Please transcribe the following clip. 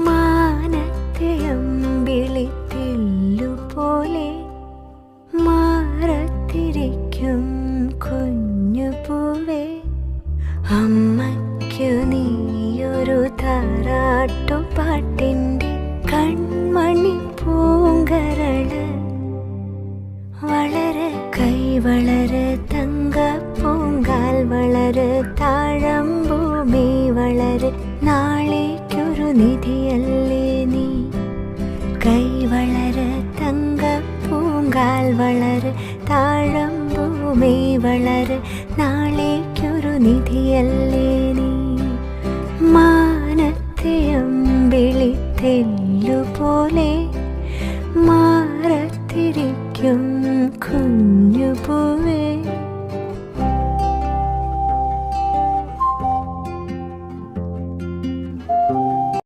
മാനത്തെ അമ്പിളിത്തില്ലുപോലെ മാറത്തിരിക്കും കുഞ്ഞുപൂവേ, അമ്മയ്ക്കു നീയൊരു താരാട്ടുപാട്ടിൻ്റെ കൺമണി പൂങ്കരള്. വളര് കൈ വളര് തങ്കപ്പൂങ്കാൽ വളര് താഴമ്പൂമി വളര്, നാളേക്കൊരു നിധിയല്ലേ നീ. കൈ വളര് തങ്കപ്പൂങ്കാൽ വളര് താഴമ്പൂമി വളര്, നാളേക്കൊരു നിധിയല്ലേ നീ. മാനത്തെ അമ്പിളിത്തില്ല